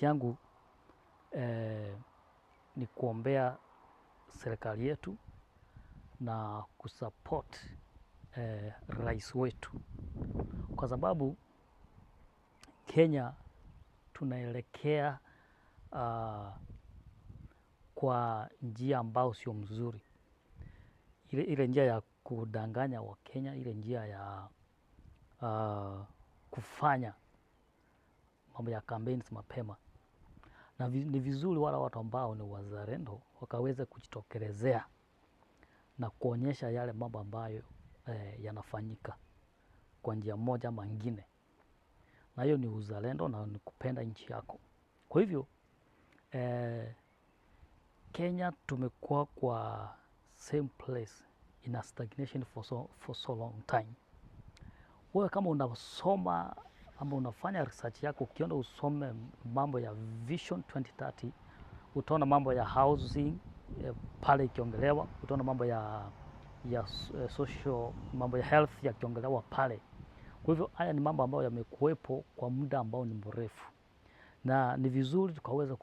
Yangu ni kuombea serikali yetu na kusupport rais wetu, kwa sababu Kenya tunaelekea kwa njia ambao sio mzuri. Ile njia ya kudanganya wa Kenya, ile njia ya kufanya mambo ya campaigns mapema. Na ni vizuri wale watu ambao ni wazalendo wakaweze kujitokelezea na kuonyesha yale mambo ambayo yanafanyika kwa njia moja ama nyingine. Na hiyo ni uzalendo na ni kupenda nchi yako. Kwa hivyo Kenya tumekuwa kwa same place in a stagnation for so long time. Wewe kama unasoma ama unafanya research yako, ukienda usome mambo ya Vision 2030, utaona mambo ya housing pale ikiongelewa, utaona mambo ya social, mambo ya health yakiongelewa pale. Kwa hivyo haya ni mambo ambayo yamekuwepo kwa muda ambao ni mrefu, na ni vizuri tukaweza